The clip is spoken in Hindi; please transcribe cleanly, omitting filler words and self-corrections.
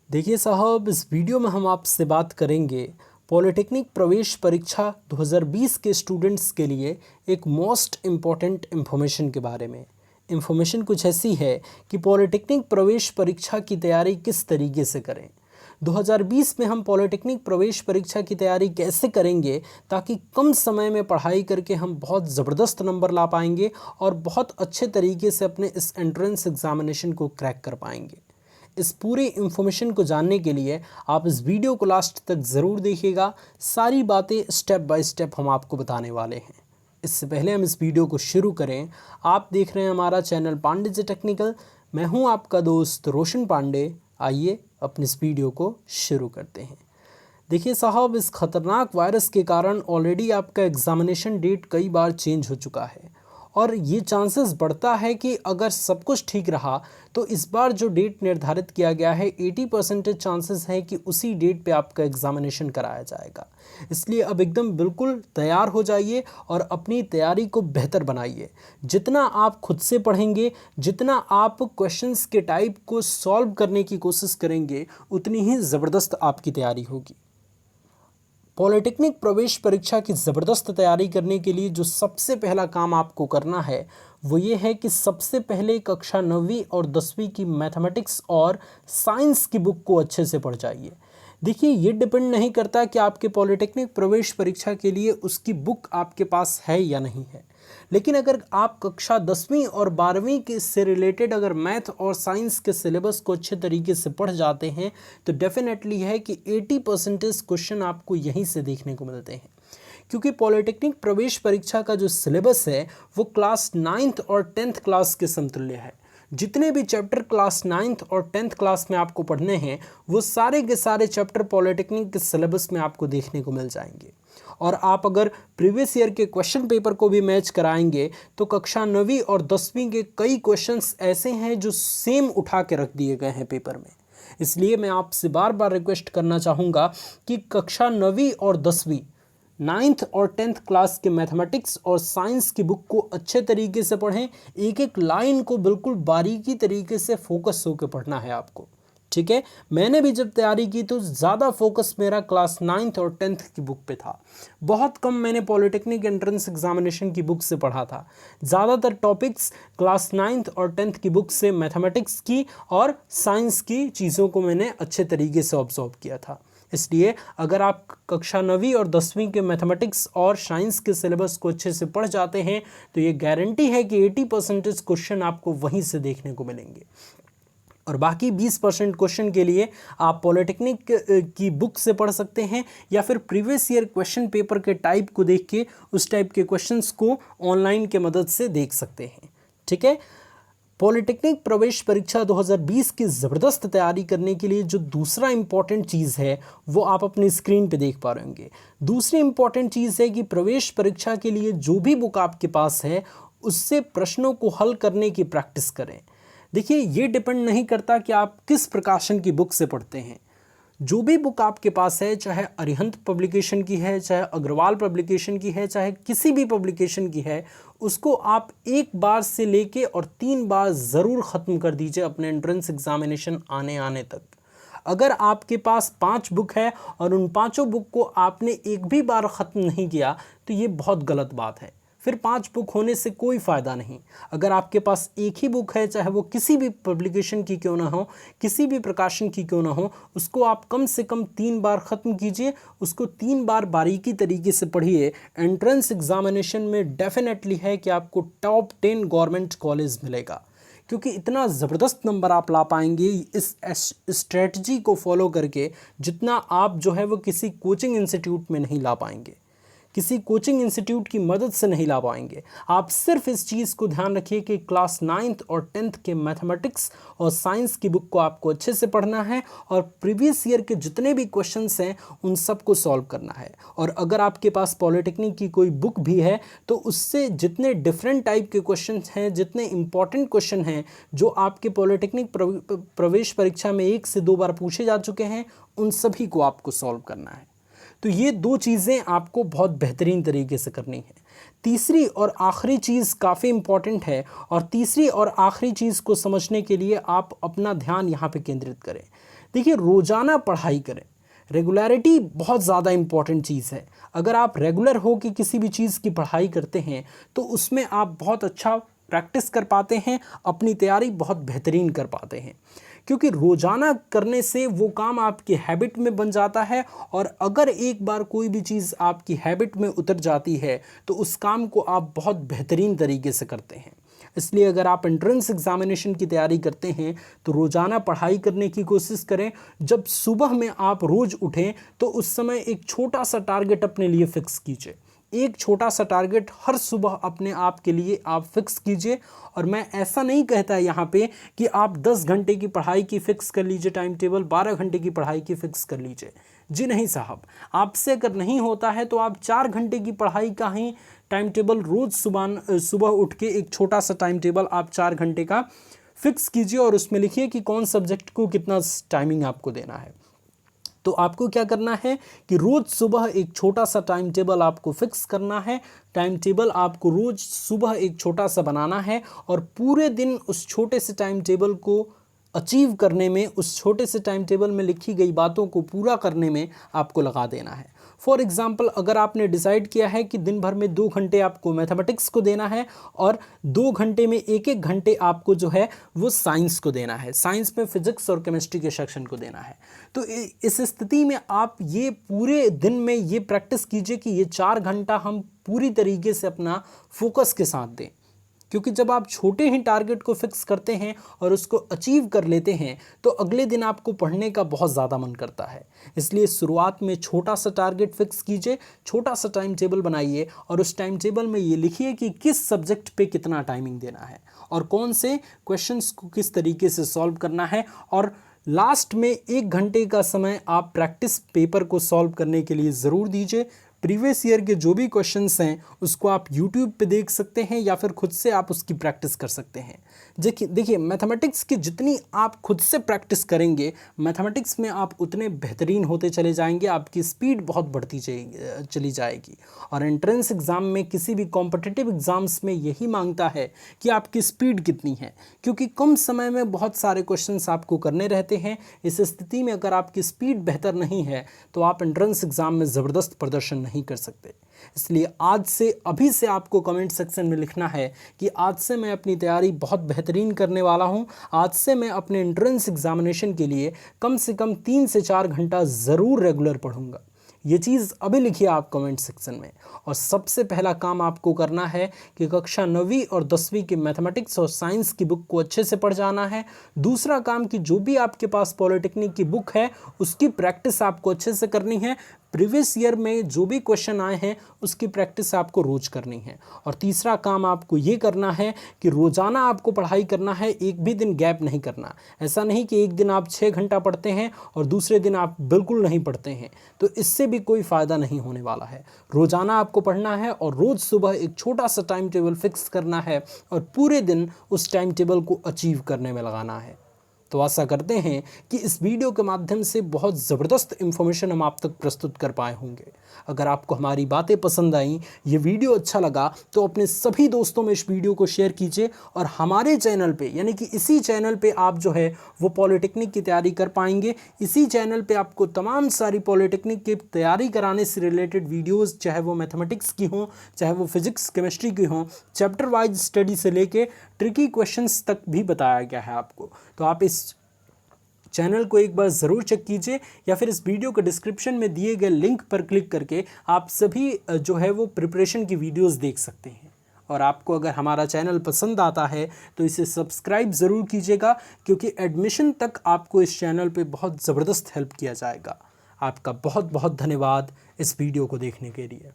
देखिए साहब, इस वीडियो में हम आपसे बात करेंगे पॉलिटेक्निक प्रवेश परीक्षा 2020 के स्टूडेंट्स के लिए एक मोस्ट इम्पॉर्टेंट इन्फॉर्मेशन के बारे में। इन्फॉर्मेशन कुछ ऐसी है कि पॉलिटेक्निक प्रवेश परीक्षा की तैयारी किस तरीके से करें। 2020 में हम पॉलिटेक्निक प्रवेश परीक्षा की तैयारी कैसे करेंगे ताकि कम समय में पढ़ाई करके हम बहुत ज़बरदस्त नंबर ला पाएंगे और बहुत अच्छे तरीके से अपने इस एंट्रेंस एग्जामिनेशन को क्रैक कर पाएंगे। इस पूरी इन्फॉर्मेशन को जानने के लिए आप इस वीडियो को लास्ट तक ज़रूर देखिएगा। सारी बातें स्टेप बाय स्टेप हम आपको बताने वाले हैं। इससे पहले हम इस वीडियो को शुरू करें, आप देख रहे हैं हमारा चैनल पांडे जी टेक्निकल। मैं हूं आपका दोस्त रोशन पांडे। आइए अपनी इस वीडियो को शुरू करते हैं। देखिए साहब, इस खतरनाक वायरस के कारण ऑलरेडी आपका एग्ज़ामिनेशन डेट कई बार चेंज हो चुका है और ये चांसेस बढ़ता है कि अगर सब कुछ ठीक रहा तो इस बार जो डेट निर्धारित किया गया है 80% चांसेस हैं कि उसी डेट पे आपका एग्ज़ामिनेशन कराया जाएगा। इसलिए अब एकदम बिल्कुल तैयार हो जाइए और अपनी तैयारी को बेहतर बनाइए। जितना आप खुद से पढ़ेंगे, जितना आप क्वेश्चंस के टाइप को सॉल्व करने की कोशिश करेंगे, उतनी ही ज़बरदस्त आपकी तैयारी होगी। पॉलिटेक्निक प्रवेश परीक्षा की ज़बरदस्त तैयारी करने के लिए जो सबसे पहला काम आपको करना है वो ये है कि सबसे पहले कक्षा 9वीं और 10वीं की मैथमेटिक्स और साइंस की बुक को अच्छे से पढ़ जाइए। देखिए, ये डिपेंड नहीं करता कि आपके पॉलिटेक्निक प्रवेश परीक्षा के लिए उसकी बुक आपके पास है या नहीं है, लेकिन अगर आप कक्षा 10वीं और 12वीं के से रिलेटेड अगर मैथ और साइंस के सिलेबस को अच्छे तरीके से पढ़ जाते हैं तो डेफिनेटली है कि 80% क्वेश्चन आपको यहीं से देखने को मिलते हैं। क्योंकि पॉलिटेक्निक प्रवेश परीक्षा का जो सिलेबस है वो क्लास 9th और 10th क्लास के समतुल्य है। जितने भी चैप्टर क्लास 9th और 10th क्लास में आपको पढ़ने हैं वो सारे के सारे चैप्टर पॉलिटेक्निक के सिलेबस में आपको देखने को मिल जाएंगे। और आप अगर प्रीवियस ईयर के क्वेश्चन पेपर को भी मैच कराएंगे तो कक्षा 9वीं और 10वीं के कई क्वेश्चंस ऐसे हैं जो सेम उठा के रख दिए गए हैं पेपर में। इसलिए मैं आपसे बार बार रिक्वेस्ट करना चाहूँगा कि कक्षा 9वीं और 10वीं 9th और 10th क्लास के मैथमेटिक्स और साइंस की बुक को अच्छे तरीके से पढ़ें। एक एक लाइन को बिल्कुल बारीकी तरीके से फोकस होकर पढ़ना है आपको, ठीक है। मैंने भी जब तैयारी की तो ज़्यादा फोकस मेरा क्लास 9th और 10th की बुक पे था। बहुत कम मैंने पॉलिटेक्निक एंट्रेंस एग्जामिनेशन की बुक से पढ़ा था। ज़्यादातर टॉपिक्स क्लास 9th और 10th की बुक से मैथमेटिक्स की और साइंस की चीज़ों को मैंने अच्छे तरीके से ऑब्जर्व किया था। इसलिए अगर आप कक्षा 9वीं और 10वीं के मैथमेटिक्स और साइंस के सिलेबस को अच्छे से पढ़ जाते हैं तो ये गारंटी है कि 80% क्वेश्चन आपको वहीं से देखने को मिलेंगे। और बाकी 20% क्वेश्चन के लिए आप पॉलिटेक्निक की बुक से पढ़ सकते हैं या फिर प्रीवियस ईयर क्वेश्चन पेपर के टाइप को देख के उस टाइप के क्वेश्चंस को ऑनलाइन के मदद से देख सकते हैं, ठीक है। पॉलिटेक्निक प्रवेश परीक्षा 2020 की ज़बरदस्त तैयारी करने के लिए जो दूसरा इम्पॉर्टेंट चीज़ है वो आप अपनी स्क्रीन पे देख पा रहे होंगे। दूसरी इम्पॉर्टेंट चीज़ है कि प्रवेश परीक्षा के लिए जो भी बुक आपके पास है उससे प्रश्नों को हल करने की प्रैक्टिस करें। देखिए, ये डिपेंड नहीं करता कि आप किस प्रकाशन की बुक से पढ़ते हैं। जो भी बुक आपके पास है, चाहे अरिहंत पब्लिकेशन की है, चाहे अग्रवाल पब्लिकेशन की है, चाहे किसी भी पब्लिकेशन की है, उसको आप एक बार से लेके और 3 बार ज़रूर ख़त्म कर दीजिए अपने एंट्रेंस एग्जामिनेशन आने तक। अगर आपके पास 5 बुक है और उन 5 बुक को आपने एक भी बार ख़त्म नहीं किया तो ये बहुत गलत बात है। फिर 5 बुक होने से कोई फ़ायदा नहीं। अगर आपके पास एक ही बुक है, चाहे वो किसी भी पब्लिकेशन की क्यों ना हो, किसी भी प्रकाशन की क्यों ना हो, उसको आप कम से कम 3 बार ख़त्म कीजिए। उसको 3 बार बारीकी तरीके से पढ़िए। एंट्रेंस एग्जामिनेशन में डेफिनेटली है कि आपको टॉप 10 गवर्नमेंट कॉलेज मिलेगा, क्योंकि इतना ज़बरदस्त नंबर आप ला पाएंगे इस स्ट्रेटजी को फॉलो करके जितना आप जो है वो किसी कोचिंग इंस्टीट्यूट में नहीं ला पाएंगे, किसी कोचिंग इंस्टीट्यूट की मदद से नहीं ला पाएंगे। आप सिर्फ इस चीज़ को ध्यान रखिए कि क्लास 9th और 10th के मैथमेटिक्स और साइंस की बुक को आपको अच्छे से पढ़ना है और प्रीवियस ईयर के जितने भी क्वेश्चंस हैं उन सब को सॉल्व करना है। और अगर आपके पास पॉलिटेक्निक की कोई बुक भी है तो उससे जितने डिफरेंट टाइप के क्वेश्चन हैं, जितने इंपॉर्टेंट क्वेश्चन हैं जो आपके पॉलिटेक्निक प्रवेश परीक्षा में 1 से 2 बार पूछे जा चुके हैं, उन सभी को आपको सॉल्व करना है। तो ये 2 चीज़ें आपको बहुत बेहतरीन तरीके से करनी है। तीसरी और आखिरी चीज़ काफ़ी इम्पॉर्टेंट है, और तीसरी और आखिरी चीज़ को समझने के लिए आप अपना ध्यान यहाँ पे केंद्रित करें। देखिए, रोज़ाना पढ़ाई करें। रेगुलरिटी बहुत ज़्यादा इम्पॉर्टेंट चीज़ है। अगर आप रेगुलर हो कि किसी भी चीज़ की पढ़ाई करते हैं तो उसमें आप बहुत अच्छा प्रैक्टिस कर पाते हैं, अपनी तैयारी बहुत बेहतरीन कर पाते हैं, क्योंकि रोज़ाना करने से वो काम आपकी हैबिट में बन जाता है। और अगर एक बार कोई भी चीज़ आपकी हैबिट में उतर जाती है तो उस काम को आप बहुत बेहतरीन तरीके से करते हैं। इसलिए अगर आप एंट्रेंस एग्जामिनेशन की तैयारी करते हैं तो रोज़ाना पढ़ाई करने की कोशिश करें। जब सुबह में आप रोज़ उठें तो उस समय एक छोटा सा टारगेट अपने लिए फ़िक्स कीजिए। एक छोटा सा टारगेट हर सुबह अपने आप के लिए आप फिक्स कीजिए। और मैं ऐसा नहीं कहता यहाँ पे कि आप 10 घंटे की पढ़ाई की फ़िक्स कर लीजिए टाइम टेबल, 12 घंटे की पढ़ाई की फ़िक्स कर लीजिए। जी नहीं साहब, आपसे अगर नहीं होता है तो आप 4 घंटे की पढ़ाई का ही टाइम टेबल रोज़ सुबह उठ के एक छोटा सा टाइम टेबल आप 4 घंटे का फिक्स कीजिए और उसमें लिखिए कि कौन सब्जेक्ट को कितना टाइमिंग आपको देना है। तो आपको क्या करना है कि रोज़ सुबह एक छोटा सा टाइम टेबल आपको फिक्स करना है। टाइम टेबल आपको रोज़ सुबह एक छोटा सा बनाना है और पूरे दिन उस छोटे से टाइम टेबल को अचीव करने में, उस छोटे से टाइम टेबल में लिखी गई बातों को पूरा करने में आपको लगा देना है। फॉर एग्ज़ाम्पल, अगर आपने डिसाइड किया है कि दिन भर में 2 घंटे आपको मैथमेटिक्स को देना है और 2 घंटे में 1-1 घंटे आपको जो है वो साइंस को देना है, साइंस में फिजिक्स और केमिस्ट्री के सेक्शन को देना है, तो इस स्थिति में आप ये पूरे दिन में ये प्रैक्टिस कीजिए कि ये 4 घंटा हम पूरी तरीके से अपना फोकस के साथ दें। क्योंकि जब आप छोटे ही टारगेट को फिक्स करते हैं और उसको अचीव कर लेते हैं तो अगले दिन आपको पढ़ने का बहुत ज़्यादा मन करता है। इसलिए शुरुआत में छोटा सा टारगेट फिक्स कीजिए, छोटा सा टाइम टेबल बनाइए और उस टाइम टेबल में ये लिखिए कि किस सब्जेक्ट पे कितना टाइमिंग देना है और कौन से क्वेश्चंस को किस तरीके से सॉल्व करना है। और लास्ट में 1 घंटे का समय आप प्रैक्टिस पेपर को सॉल्व करने के लिए ज़रूर दीजिए। प्रीवियस ईयर के जो भी क्वेश्चंस हैं उसको आप यूट्यूब पे देख सकते हैं या फिर खुद से आप उसकी प्रैक्टिस कर सकते हैं। देखिए, मैथमेटिक्स की जितनी आप खुद से प्रैक्टिस करेंगे, मैथमेटिक्स में आप उतने बेहतरीन होते चले जाएंगे, आपकी स्पीड बहुत बढ़ती चली जाएगी। और एंट्रेंस एग्ज़ाम में, किसी भी कॉम्पिटिटिव एग्ज़ाम्स में यही मांगता है कि आपकी स्पीड कितनी है, क्योंकि कम समय में बहुत सारे क्वेश्चंस आपको करने रहते हैं। इस स्थिति में अगर आपकी स्पीड बेहतर नहीं है तो आप एंट्रेंस एग्ज़ाम में ज़बरदस्त प्रदर्शन नहीं कर सकते। इसलिए आज से, अभी से आपको कमेंट सेक्शन में लिखना है कि आज से मैं अपनी तैयारी बहुत बेहतरीन करने वाला हूं। आज से मैं अपने एंट्रेंस एग्जामिनेशन के लिए कम से कम 3 से 4 घंटा ज़रूर रेगुलर पढ़ूंगा। ये चीज़ अभी लिखिए आप कमेंट सेक्शन में। और सबसे पहला काम आपको करना है कि कक्षा 9वीं और 10वीं के मैथमेटिक्स और साइंस की बुक को अच्छे से पढ़ जाना है। दूसरा काम कि जो भी आपके पास पॉलिटेक्निक की बुक है उसकी प्रैक्टिस आपको अच्छे से करनी है। प्रीवियस ईयर में जो भी क्वेश्चन आए हैं उसकी प्रैक्टिस आपको रोज़ करनी है। और तीसरा काम आपको ये करना है कि रोज़ाना आपको पढ़ाई करना है, एक भी दिन गैप नहीं करना। ऐसा नहीं कि एक दिन आप 6 घंटा पढ़ते हैं और दूसरे दिन आप बिल्कुल नहीं पढ़ते हैं, तो इससे भी कोई फ़ायदा नहीं होने वाला है। रोज़ाना आपको पढ़ना है और रोज़ सुबह एक छोटा सा टाइम टेबल फिक्स करना है और पूरे दिन उस टाइम टेबल को अचीव करने में लगाना है। तो आशा करते हैं कि इस वीडियो के माध्यम से बहुत ज़बरदस्त इन्फॉर्मेशन हम आप तक प्रस्तुत कर पाए होंगे। अगर आपको हमारी बातें पसंद आईं, ये वीडियो अच्छा लगा तो अपने सभी दोस्तों में इस वीडियो को शेयर कीजिए। और हमारे चैनल पे, यानी कि इसी चैनल पे आप जो है वो पॉलिटेक्निक की तैयारी कर पाएंगे। इसी चैनल पे आपको तमाम सारी पॉलिटेक्निक की तैयारी कराने से रिलेटेड वीडियोज़, चाहे वो मैथमेटिक्स की हों, चाहे वो फिजिक्स केमिस्ट्री की हों, चैप्टर वाइज स्टडी से लेके ट्रिकी क्वेश्चंस तक भी बताया गया है आपको। तो आप इस चैनल को एक बार ज़रूर चेक कीजिए या फिर इस वीडियो के डिस्क्रिप्शन में दिए गए लिंक पर क्लिक करके आप सभी जो है वो प्रिपरेशन की वीडियोस देख सकते हैं। और आपको अगर हमारा चैनल पसंद आता है तो इसे सब्सक्राइब ज़रूर कीजिएगा, क्योंकि एडमिशन तक आपको इस चैनल पे बहुत ज़बरदस्त हेल्प किया जाएगा। आपका बहुत बहुत धन्यवाद इस वीडियो को देखने के लिए।